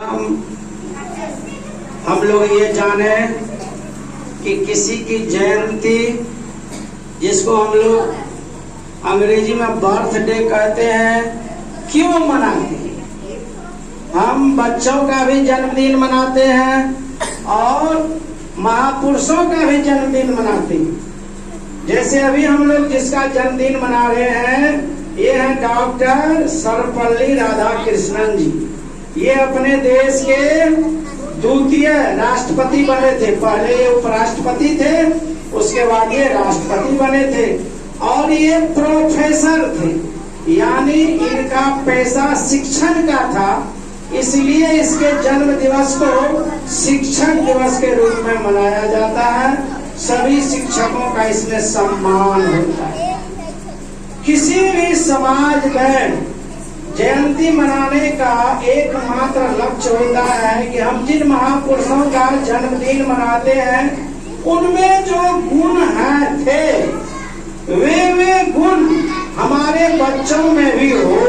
हम लोग ये जाने कि किसी की जयंती, जिसको हम लोग अंग्रेजी में बर्थडे कहते हैं, क्यों मनाते हैं? हम बच्चों का भी जन्मदिन मनाते हैं और महापुरुषों का भी जन्मदिन मनाते हैं। जैसे अभी हम लोग जिसका जन्मदिन मना रहे हैं, ये है डॉक्टर सर्वपल्ली राधाकृष्णन जी। ये अपने देश के द्वितीय राष्ट्रपति बने थे। पहले ये उपराष्ट्रपति थे, उसके बाद ये राष्ट्रपति बने थे और ये प्रोफेसर थे, यानी इनका पैसा शिक्षण का था। इसलिए इसके जन्म दिवस को शिक्षक दिवस के रूप में मनाया जाता है। सभी शिक्षकों का इसमें सम्मान होता है। किसी भी समाज में जयंती मनाने का एकमात्र लक्ष्य होता है कि हम जिन महापुरुषों का जन्मदिन मनाते हैं, उनमें जो गुण हैं थे, वे गुण हमारे बच्चों में भी हो।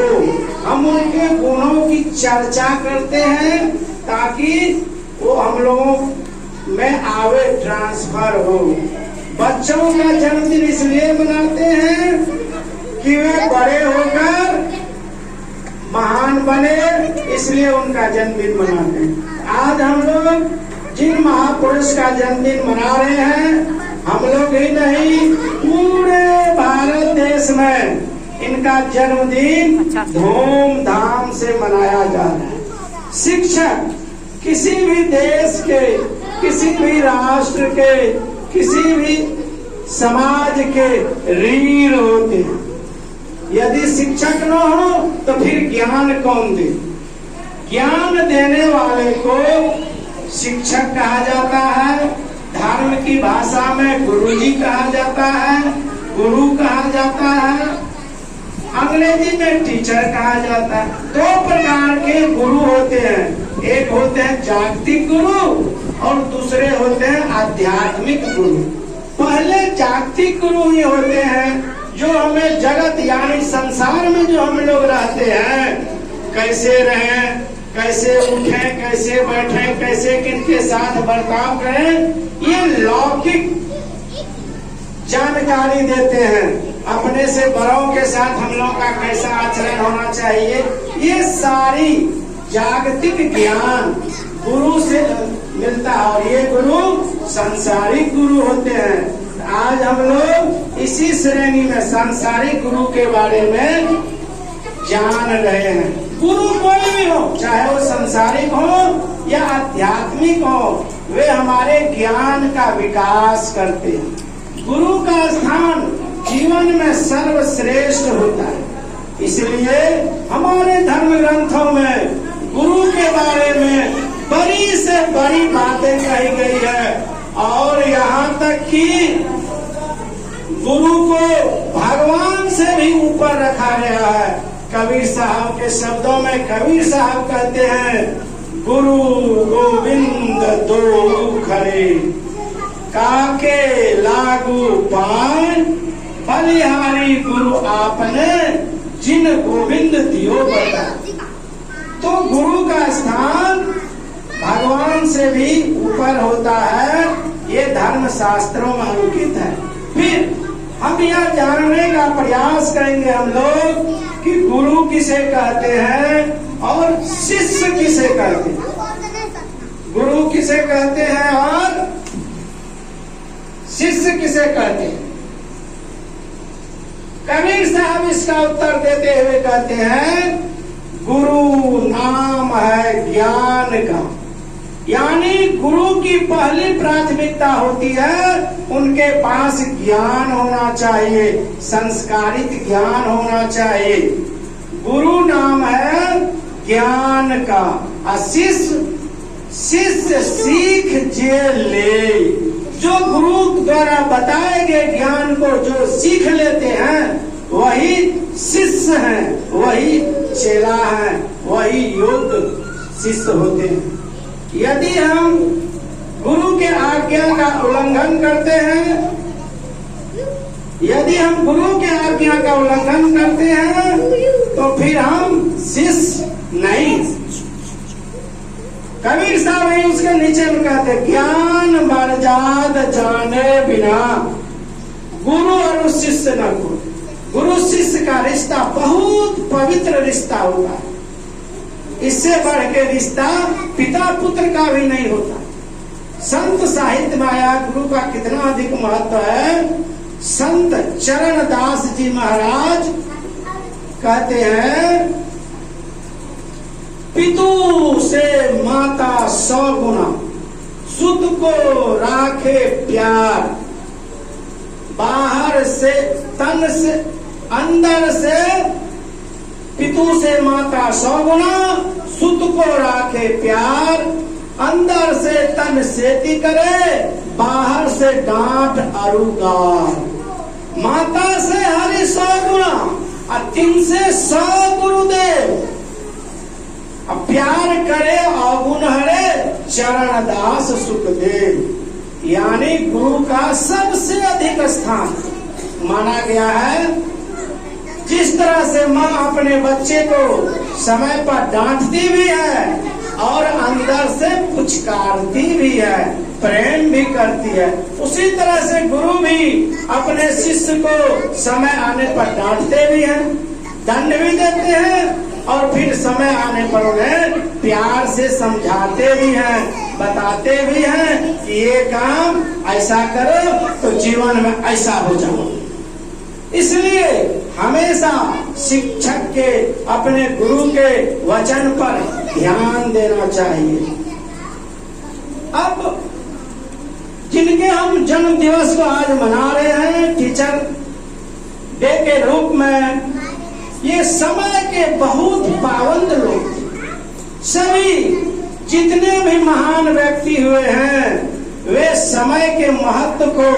हम उनके गुणों की चर्चा करते हैं ताकि वो हम लोगों में आवे, ट्रांसफर हो। बच्चों का जन्मदिन इसलिए मनाते हैं कि वे बड़े होकर महान बने, इसलिए उनका जन्मदिन मनाते हैं। आज हम लोग जिन महापुरुष का जन्मदिन मना रहे हैं, हम लोग ही नहीं, पूरे भारत देश में इनका जन्मदिन धूमधाम से मनाया जा रहा है। शिक्षक किसी भी देश के, किसी भी राष्ट्र के, किसी भी समाज के रीढ़ होते हैं। यदि शिक्षक न हो तो फिर ज्ञान कौन दे? ज्ञान देने वाले को शिक्षक कहा जाता है। धर्म की भाषा में गुरुजी कहा जाता है, गुरु कहा जाता है, अंग्रेजी में टीचर कहा जाता है। दो प्रकार के गुरु होते हैं, एक होते हैं जागतिक गुरु और दूसरे होते हैं आध्यात्मिक गुरु। पहले जागतिक गुरु ये होते हैं जो हमें जगत यानी संसार में जो हम लोग रहते हैं, कैसे रहें, कैसे उठें, कैसे बैठें, कैसे किनके साथ बर्ताव करें, ये लौकिक जानकारी देते हैं। अपने से बड़ों के साथ हम लोग का कैसा आचरण होना चाहिए, ये सारी जागतिक ज्ञान गुरु से मिलता है और ये गुरु सांसारिक गुरु होते हैं। आज हम लोग इसी श्रेणी में सांसारिक गुरु के बारे में जान रहे हैं। गुरु कोई भी हो, चाहे वो सांसारिक हो या आध्यात्मिक हो, वे हमारे ज्ञान का विकास करते हैं। गुरु का स्थान जीवन में सर्वश्रेष्ठ होता है। इसलिए हमारे धर्म ग्रंथों में गुरु के बारे में बड़ी से बड़ी बातें कही गई है और यहाँ तक कि गुरु को भगवान से भी ऊपर रखा गया है। कबीर साहब के शब्दों में कबीर साहब कहते हैं, गुरु गोविंद दो खरे, काके लागू पाए, बलिहारी गुरु आपने जिन गोविंद दियो बता। तो गुरु का स्थान भगवान से भी ऊपर होता है, ये धर्म शास्त्रों में अंकित है। फिर हम यह जानने का प्रयास करेंगे हम लोग कि गुरु किसे कहते हैं और शिष्य किसे कहते हैं। गुरु किसे कहते हैं और शिष्य किसे कहते हैं? कबीर साहब इसका उत्तर देते हुए कहते हैं, गुरु नाम है ज्ञान का, यानी गुरु की पहली प्राथमिकता होती है उनके पास ज्ञान होना चाहिए, संस्कारित ज्ञान होना चाहिए। गुरु नाम है ज्ञान का। शिष्य सीख जे ले, जो गुरु द्वारा बताए गए ज्ञान को जो सीख लेते हैं वही शिष्य हैं, वही चेला है, वही योग्य शिष्य होते हैं। यदि हम गुरु के आज्ञा का उल्लंघन करते हैं, यदि हम गुरु के आज्ञा का उल्लंघन करते हैं तो फिर हम शिष्य नहीं। कबीर साहब ही उसके नीचे में कहते, ज्ञान मर्याद जाने बिना गुरु और शिष्य न को। गुरु शिष्य का रिश्ता बहुत पवित्र रिश्ता होता है। इससे बढ़ के रिश्ता पिता पुत्र का भी नहीं होता। संत साहित्य में आया गुरु का कितना अधिक महत्व है। संत चरण दास जी महाराज कहते हैं, पितु से माता 100 गुना, सुत को राखे प्यार, बाहर से तन से अंदर से पितु से माता 100 गुना, सुत को राखे प्यार, अंदर से तन सेती करे, बाहर से डांट अरुगार। माता से हरि 100 गुना और 3 से 100 गुरुदेव। अब प्यार करे अवगुण हरे, चरण दास सुखदेव। यानी गुरु का सबसे अधिक स्थान माना गया है। जिस तरह से माँ अपने बच्चे को समय पर डांटती भी है और अंदर से पुचकारती भी है, प्रेम भी करती है, उसी तरह से गुरु भी अपने शिष्य को समय आने पर डांटते भी हैं, दंड भी देते हैं और फिर समय आने पर उन्हें प्यार से समझाते भी हैं, बताते भी हैं कि ये काम ऐसा करो तो जीवन में ऐसा हो जाओ। इसलिए हमेशा शिक्षक के, अपने गुरु के वचन पर ध्यान देना चाहिए। अब जिनके हम जन्म दिवस को आज मना रहे हैं टीचर डे के रूप में, ये समय के बहुत पाबंद लोग, सभी जितने भी महान व्यक्ति हुए हैं वे समय के महत्व को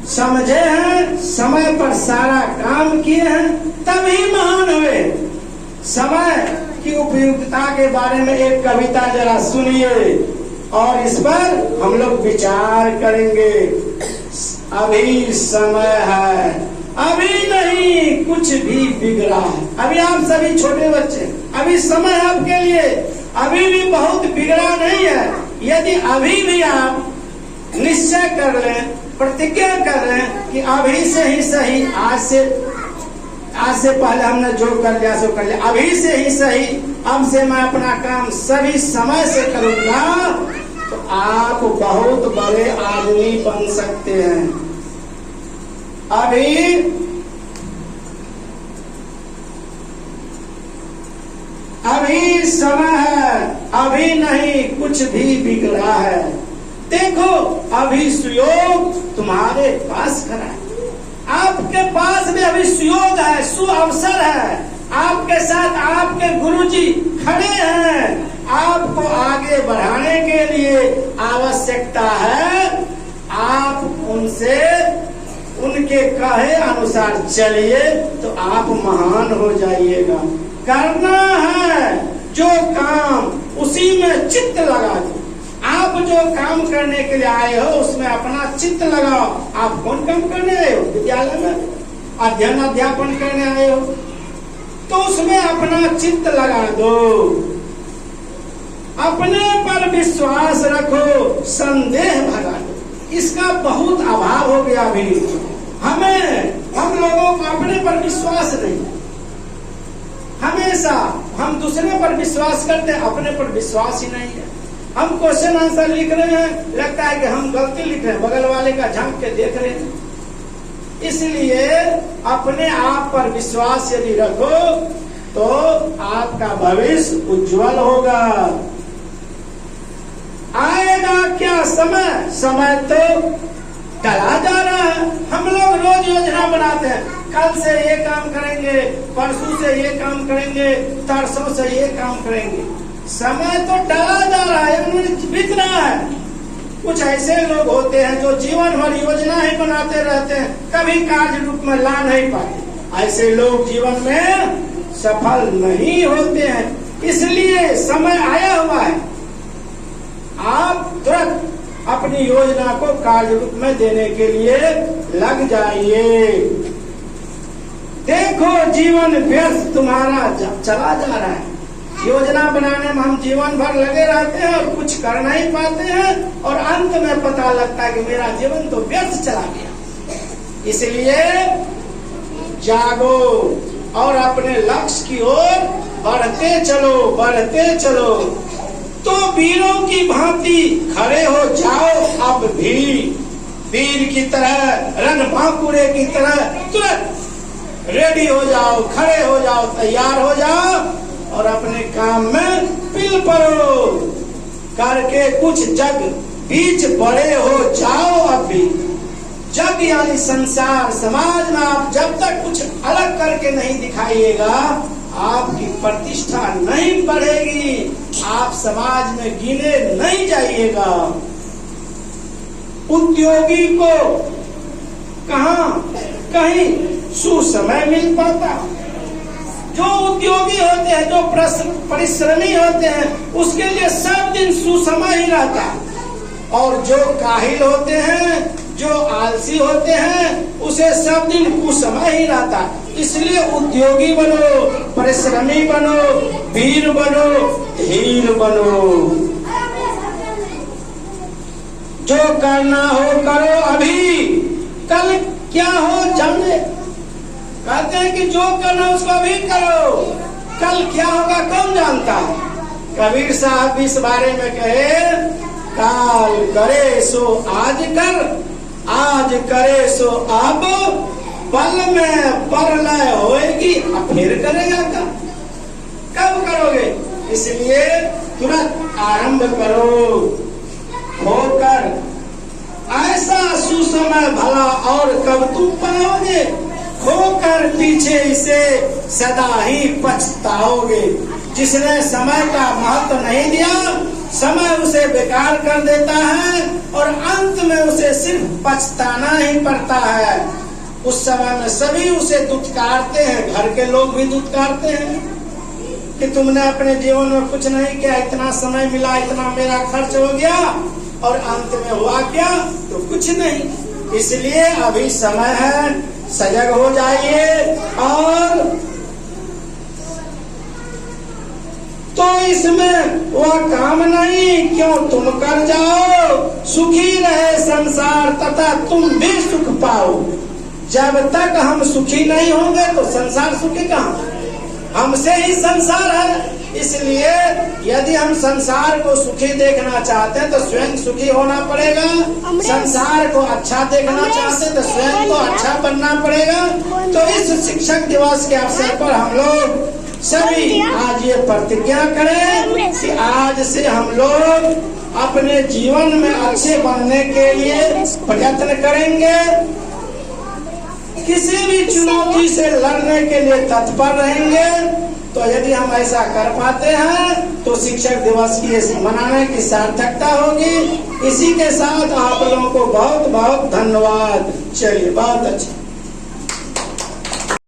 समझे हैं, समय पर सारा काम किए हैं, तभी महान हुए। समय की उपयुक्ता के बारे में एक कविता जरा सुनिए और इस पर हम लोग विचार करेंगे। अभी समय है, अभी नहीं कुछ भी बिगड़ा है। अभी आप सभी छोटे बच्चे, अभी समय आपके लिए अभी भी बहुत बिगड़ा नहीं है। यदि अभी भी आप निश्चय कर लें, प्रतिज्ञा कर लें कि अभी से ही सही, आज से पहले हमने जो कर लिया सो कर लिया, अभी से ही सही, अब से मैं अपना काम सभी समय से करूंगा, तो आप बहुत बड़े आदमी बन सकते हैं। अभी समय है, अभी नहीं कुछ भी बिगड़ा है। देखो अभी सुयोग तुम्हारे पास खड़ा है, आपके पास भी अभी सुयोग है, सुअवसर है, आपके साथ आपके गुरुजी खड़े हैं। आपको आगे बढ़ाने के लिए आवश्यकता है आप उनसे, उनके कहे अनुसार चलिए तो आप महान हो जाइएगा। करना है जो काम उसी में चित्त लगा दो। आप जो काम करने के लिए आए हो उसमें अपना चित्त लगाओ। आप कौन काम करने आए हो? विद्यालय में अध्ययन अध्यापन करने आए हो तो उसमें अपना चित्त लगा दो, अपने पर विश्वास रखो, संदेह भगा दो। इसका बहुत अभाव हो गया अभी हम लोगों को अपने पर विश्वास नहीं। हमेशा हम दूसरे पर विश्वास करते हैं, अपने पर विश्वास ही नहीं है। हम क्वेश्चन आंसर लिख रहे हैं, लगता है कि हम गलती लिख रहे हैं, बगल वाले का झांक के देख रहे हैं। इसलिए अपने आप पर विश्वास यदि रखो तो आपका भविष्य उज्जवल होगा। आएगा क्या समय? समय तो टला जा रहा है। हम लोग रोज योजना बनाते हैं, कल से ये काम करेंगे, परसों से ये काम करेंगे, तरसों से ये काम करेंगे। समय तो टला जा रहा है, बीत रहा है। कुछ ऐसे लोग होते हैं जो जीवन भर योजना ही बनाते रहते हैं, कभी कार्य रूप में ला नहीं पाते। ऐसे लोग जीवन में सफल नहीं होते हैं। इसलिए समय आया हुआ है, आप तुरंत अपनी योजना को कार्य रूप में देने के लिए लग जाइए। देखो जीवन व्यर्थ तुम्हारा चला जा रहा है, योजना बनाने में हम जीवन भर लगे रहते हैं और कुछ कर नहीं पाते हैं, और अंत में पता लगता है कि मेरा जीवन तो व्यर्थ चला गया। इसलिए जागो और अपने लक्ष्य की ओर बढ़ते चलो, बढ़ते चलो। तो वीरों की भांति खड़े हो जाओ अब भी, वीर की तरह, रणबांकुरे की तरह तुरंत रेडी हो जाओ, खड़े हो जाओ, तैयार हो जाओ और अपने काम में पिल पड़ो करके कुछ जग बीच बड़े हो जाओ। अब भी जग यानी संसार समाज में आप जब तक कुछ अलग करके नहीं दिखाइएगा, आपकी प्रतिष्ठा नहीं बढ़ेगी, आप समाज में गिने नहीं जाइएगा। उद्योगी को कहाँ कहीं सुसमय मिल पाता। जो उद्योगी होते हैं, जो परिश्रमी होते हैं, उसके लिए सब दिन सुसमय ही रहता। और जो काहिल होते हैं, जो आलसी होते हैं, उसे सब दिन कुसमय ही रहता। इसलिए उद्योगी बनो, परिश्रमी बनो, वीर बनो, धीर बनो। जो करना हो करो अभी, कल क्या हो जाने। कहते हैं कि जो करना उसको अभी करो, कल क्या होगा कौन जानता है। कबीर साहब इस बारे में कहे, काल करे सो आज कर, आज करे सो अब, पल में परलय होएगी, अब फिर करेगा कब करोगे। इसलिए तुरंत आरंभ करो, होकर ऐसा सुसमय भला और कब तुम पाओगे, खोकर पीछे इसे सदा ही पछताओगे। जिसने समय का महत्व नहीं दिया, समय उसे बेकार कर देता है और अंत में उसे सिर्फ पछताना ही पड़ता है। उस समय में सभी उसे दुत्कारते हैं, घर के लोग भी दुत्कारते हैं कि तुमने अपने जीवन में कुछ नहीं किया, इतना समय मिला, इतना मेरा खर्च हो गया और अंत में हुआ क्या, तो कुछ नहीं। इसलिए अभी समय है, सजग हो जाइए। और तो इसमें वह काम नहीं क्यों तुम कर जाओ, सुखी रहे संसार तथा तुम भी सुख पाओ। जब तक हम सुखी नहीं होंगे तो संसार सुखी कहाँ, हमसे ही संसार है। इसलिए यदि हम संसार को सुखी देखना चाहते हैं तो स्वयं सुखी होना पड़ेगा, संसार को अच्छा देखना चाहते हैं तो स्वयं को अच्छा बनना पड़ेगा। तो इस शिक्षक दिवस के अवसर पर हम लोग सभी आज ये प्रतिज्ञा करें कि आज से हम लोग अपने जीवन में अच्छे बनने के लिए प्रयत्न करेंगे, किसी भी चुनौती से लड़ने के लिए तत्पर रहेंगे। तो यदि हम ऐसा कर पाते हैं तो शिक्षक दिवस की मनाने की सार्थकता होगी। इसी के साथ आप लोगों को बहुत बहुत धन्यवाद। चलिए, बहुत अच्छा।